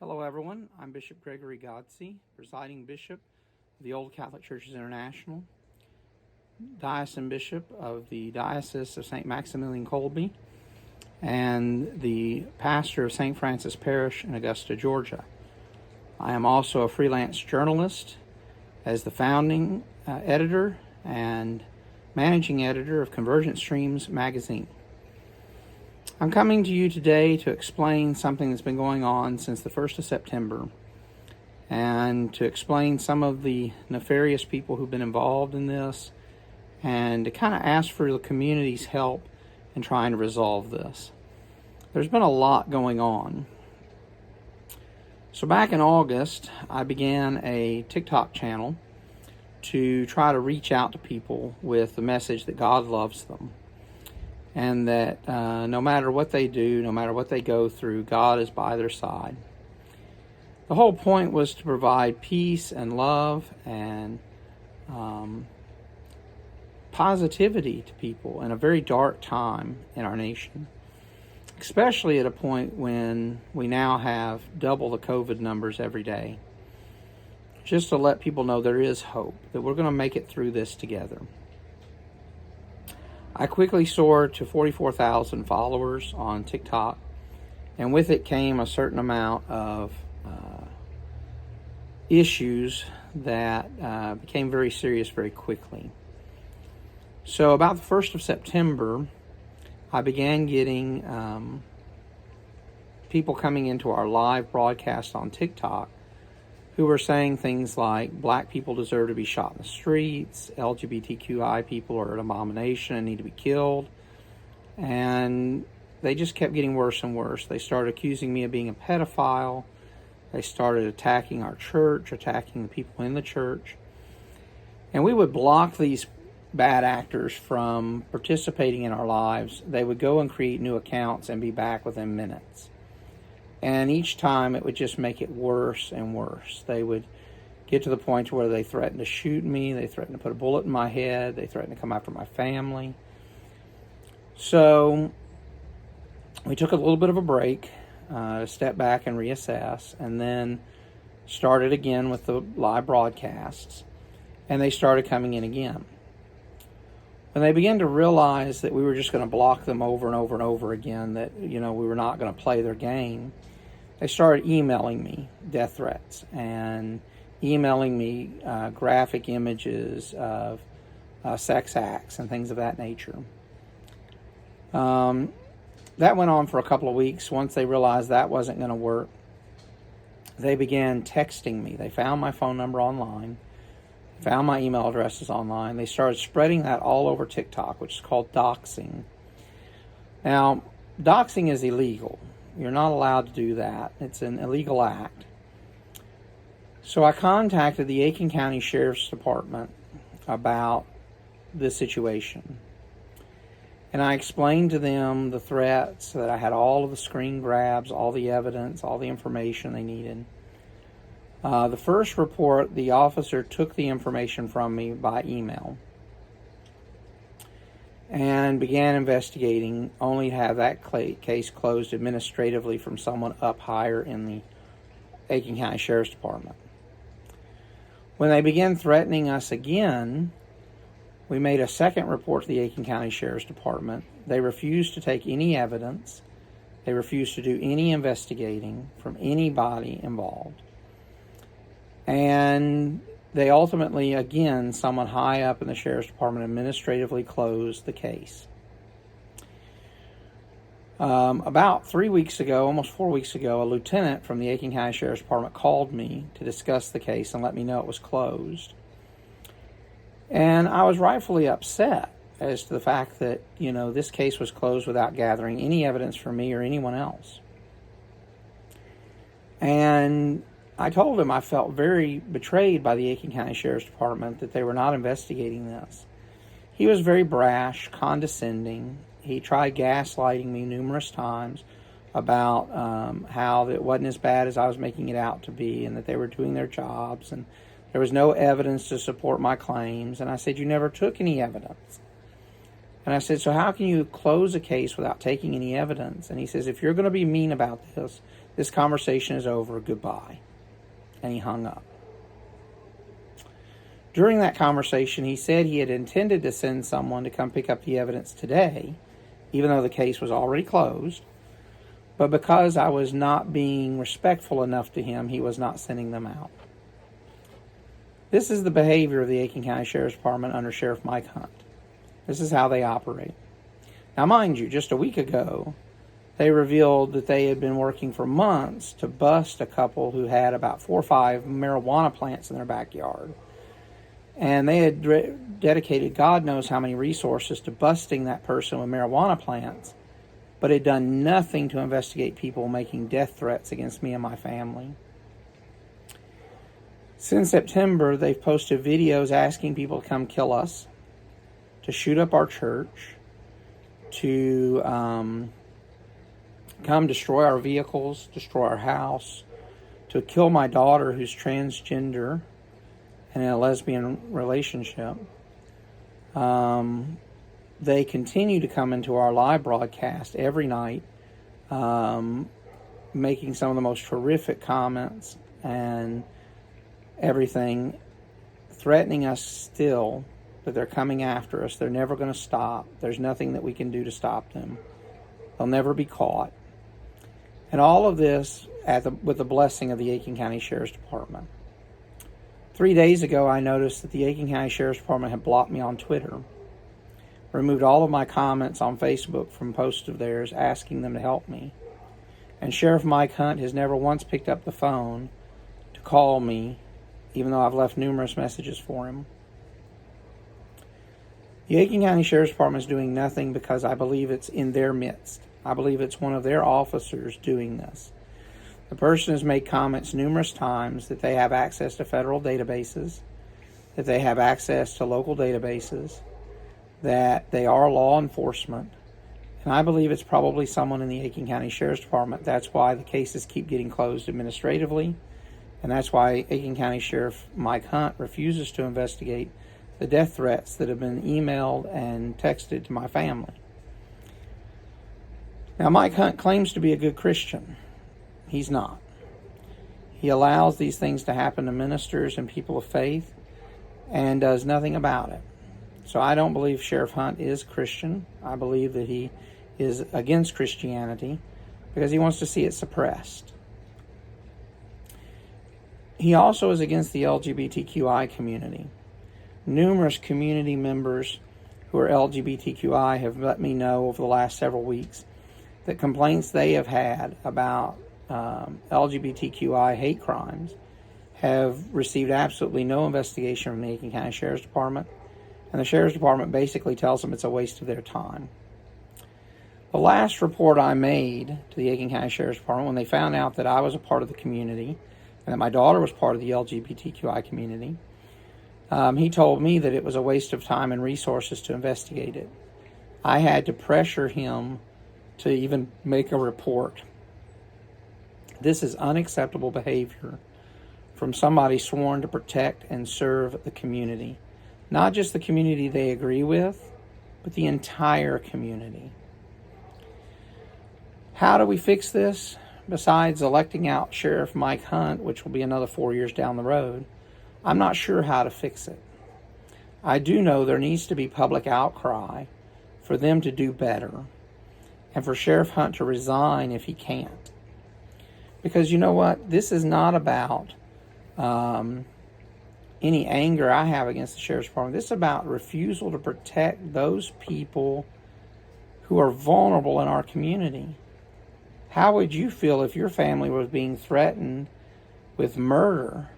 Hello, everyone. I'm Bishop Gregory Godsey, presiding bishop of the Old Catholic Churches International, diocesan bishop of the Diocese of St. Maximilian Kolbe, and the pastor of St. Francis Parish in Augusta, Georgia. I am also a freelance journalist as the founding editor and managing editor of Convergent Streams magazine. I'm coming to you today to explain something that's been going on since the 1st of September and to explain some of the nefarious people who've been involved in this and to kind of ask for the community's help in trying to resolve this. There's been a lot going on. So back in August, I began a TikTok channel to try to reach out to people with the message that God loves them. And that no matter what they do, no matter what they go through, God is by their side. The whole point was to provide peace and love and positivity to people in a very dark time in our nation, especially at a point when we now have double the COVID numbers every day. Just to let people know there is hope, that we're going to make it through this together. I quickly soared to 44,000 followers on TikTok, and with it came a certain amount of issues that became very serious very quickly. So about the 1st of September, I began getting people coming into our live broadcast on TikTok who were saying things like black people deserve to be shot in the streets, LGBTQI people are an abomination and need to be killed. And they just kept getting worse and worse. They started accusing me of being a pedophile. They started attacking our church, attacking the people in the church. And we would block these bad actors from participating in our lives. They would go and create new accounts and be back within minutes. And each time it would just make it worse and worse. They would get to the point where they threatened to shoot me. They threatened to put a bullet in my head. They threatened to come after my family. So we took a little bit of a break, to step back and reassess, and then started again with the live broadcasts. And they started coming in again. When they began to realize that we were just going to block them over and over and over again, that, we were not going to play their game, they started emailing me death threats and emailing me graphic images of sex acts and things of that nature. That went on for a couple of weeks. Once they realized that wasn't going to work, they began texting me. They found my phone number online, found my email addresses online. They started spreading that all over TikTok, which is called doxing. Now, doxing is illegal. You're not allowed to do that. It's an illegal act. So I contacted the Aiken County Sheriff's Department about this situation. And I explained to them the threats, that I had all of the screen grabs, all the evidence, all the information they needed. The first report, the officer took the information from me by email and began investigating, only to have that case closed administratively from someone up higher in the Aiken County Sheriff's Department. When they began threatening us again, we made a second report to the Aiken County Sheriff's Department. They refused to take any evidence. They refused to do any investigating from anybody involved. And they ultimately, again, someone high up in the Sheriff's Department administratively closed the case. About 3 weeks ago, almost 4 weeks ago, a lieutenant from the Aiken County Sheriff's Department called me to discuss the case and let me know it was closed. And I was rightfully upset as to the fact that, this case was closed without gathering any evidence from me or anyone else. And I told him I felt very betrayed by the Aiken County Sheriff's Department, that they were not investigating this. He was very brash, condescending. He tried gaslighting me numerous times about how it wasn't as bad as I was making it out to be, and that they were doing their jobs, and there was no evidence to support my claims. And I said, you never took any evidence. And I said, so how can you close a case without taking any evidence? And he says, if you're going to be mean about this, This conversation is over. Goodbye." And he hung up. During that conversation, he said he had intended to send someone to come pick up the evidence today, even though the case was already closed. But because I was not being respectful enough to him, he was not sending them out. This is the behavior of the Aiken County Sheriff's Department under Sheriff Mike Hunt. This is how they operate. Now, mind you, just a week ago, they revealed that they had been working for months to bust a couple who had about 4 or 5 marijuana plants in their backyard. And they had dedicated God knows how many resources to busting that person with marijuana plants, but had done nothing to investigate people making death threats against me and my family. Since September, they've posted videos asking people to come kill us, to shoot up our church, to come destroy our vehicles, destroy our house, to kill my daughter who's transgender and in a lesbian relationship. They continue to come into our live broadcast every night, making some of the most horrific comments and everything, threatening us still that they're coming after us. They're never going to stop. There's nothing that we can do to stop them. They'll never be caught. And all of this with the blessing of the Aiken County Sheriff's Department. 3 days ago, I noticed that the Aiken County Sheriff's Department had blocked me on Twitter, removed all of my comments on Facebook from posts of theirs asking them to help me. And Sheriff Mike Hunt has never once picked up the phone to call me, even though I've left numerous messages for him. The Aiken County Sheriff's Department is doing nothing because I believe it's in their midst. I believe it's one of their officers doing this. The person has made comments numerous times that they have access to federal databases, that they have access to local databases, that they are law enforcement. And I believe it's probably someone in the Aiken County Sheriff's Department. That's why the cases keep getting closed administratively. And that's why Aiken County Sheriff Mike Hunt refuses to investigate the death threats that have been emailed and texted to my family. Now, Mike Hunt claims to be a good Christian. He's not. He allows these things to happen to ministers and people of faith and does nothing about it. So I don't believe Sheriff Hunt is Christian. I believe that he is against Christianity because he wants to see it suppressed. He also is against the LGBTQI community. Numerous community members who are LGBTQI have let me know over the last several weeks that complaints they have had about LGBTQI hate crimes have received absolutely no investigation from the Aiken County Sheriff's Department, and the Sheriff's Department basically tells them it's a waste of their time. The last report I made to the Aiken County Sheriff's Department, when they found out that I was a part of the community and that my daughter was part of the LGBTQI community, he told me that it was a waste of time and resources to investigate it. I had to pressure him to even make a report. This is unacceptable behavior from somebody sworn to protect and serve the community. Not just the community they agree with, but the entire community. How do we fix this? Besides electing out Sheriff Mike Hunt, which will be another 4 years down the road, I'm not sure how to fix it. I do know there needs to be public outcry for them to do better and for Sheriff Hunt to resign if he can't. Because you know what? This is not about any anger I have against the Sheriff's Department. This is about refusal to protect those people who are vulnerable in our community. How would you feel if your family was being threatened with murder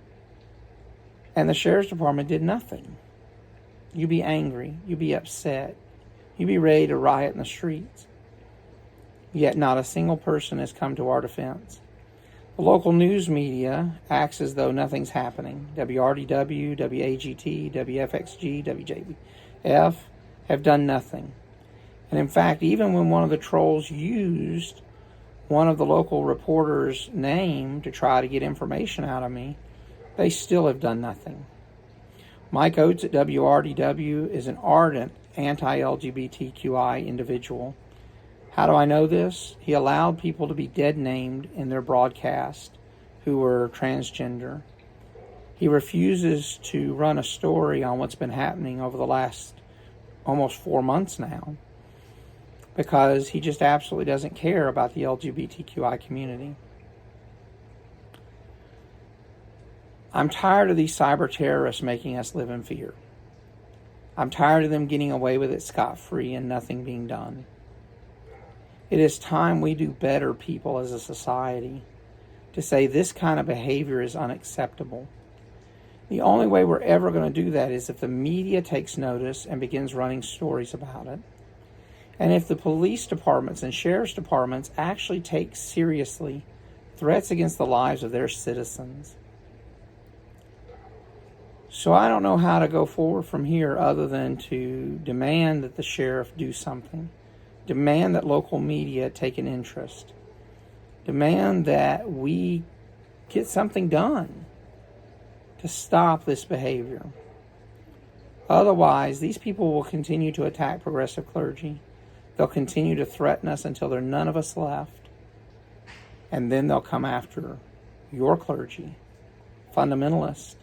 and the Sheriff's Department did nothing? You'd be angry. You'd be upset. You'd be ready to riot in the streets. Yet not a single person has come to our defense. The local news media acts as though nothing's happening. WRDW, WAGT, WFXG, WJBF have done nothing. And in fact, even when one of the trolls used one of the local reporters' name to try to get information out of me, they still have done nothing. Mike Oates at WRDW is an ardent anti-LGBTQI individual, How do I know this? He allowed people to be dead named in their broadcast who were transgender. He refuses to run a story on what's been happening over the last almost 4 months now, because he just absolutely doesn't care about the LGBTQI community. I'm tired of these cyber terrorists making us live in fear. I'm tired of them getting away with it scot-free and nothing being done. It is time we do better, people, as a society, to say this kind of behavior is unacceptable. The only way we're ever going to do that is if the media takes notice and begins running stories about it. And if the police departments and sheriff's departments actually take seriously threats against the lives of their citizens. So I don't know how to go forward from here other than to demand that the sheriff do something. Demand that local media take an interest. Demand that we get something done to stop this behavior. Otherwise, these people will continue to attack progressive clergy. They'll continue to threaten us until there are none of us left. And then they'll come after your clergy, fundamentalist,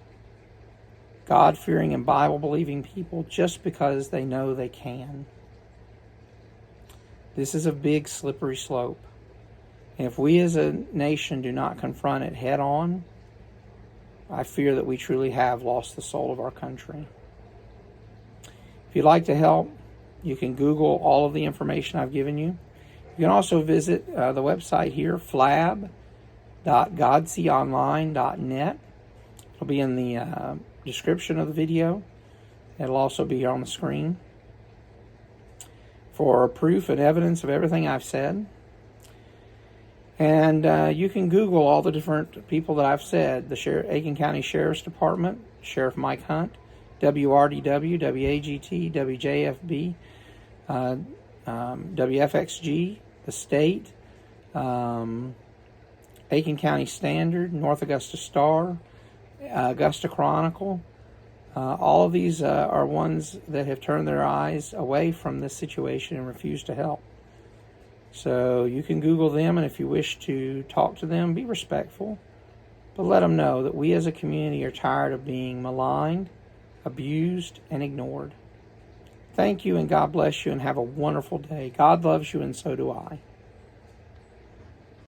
God-fearing and Bible-believing people just because they know they can. This is a big slippery slope. And if we as a nation do not confront it head on, I fear that we truly have lost the soul of our country. If you'd like to help, you can Google all of the information I've given you. You can also visit the website here, flab.godseeonline.net. It'll be in the description of the video. It'll also be here on the screen for proof and evidence of everything I've said. And you can Google all the different people that I've said. The Aiken County Sheriff's Department, Sheriff Mike Hunt, WRDW, WAGT, WJFB, WFXG, the state, Aiken County Standard, North Augusta Star, Augusta Chronicle. All of these are ones that have turned their eyes away from this situation and refuse to help. So you can Google them, and if you wish to talk to them, be respectful, but let them know that we as a community are tired of being maligned, abused, and ignored. Thank you, and God bless you, and have a wonderful day. God loves you, and so do I.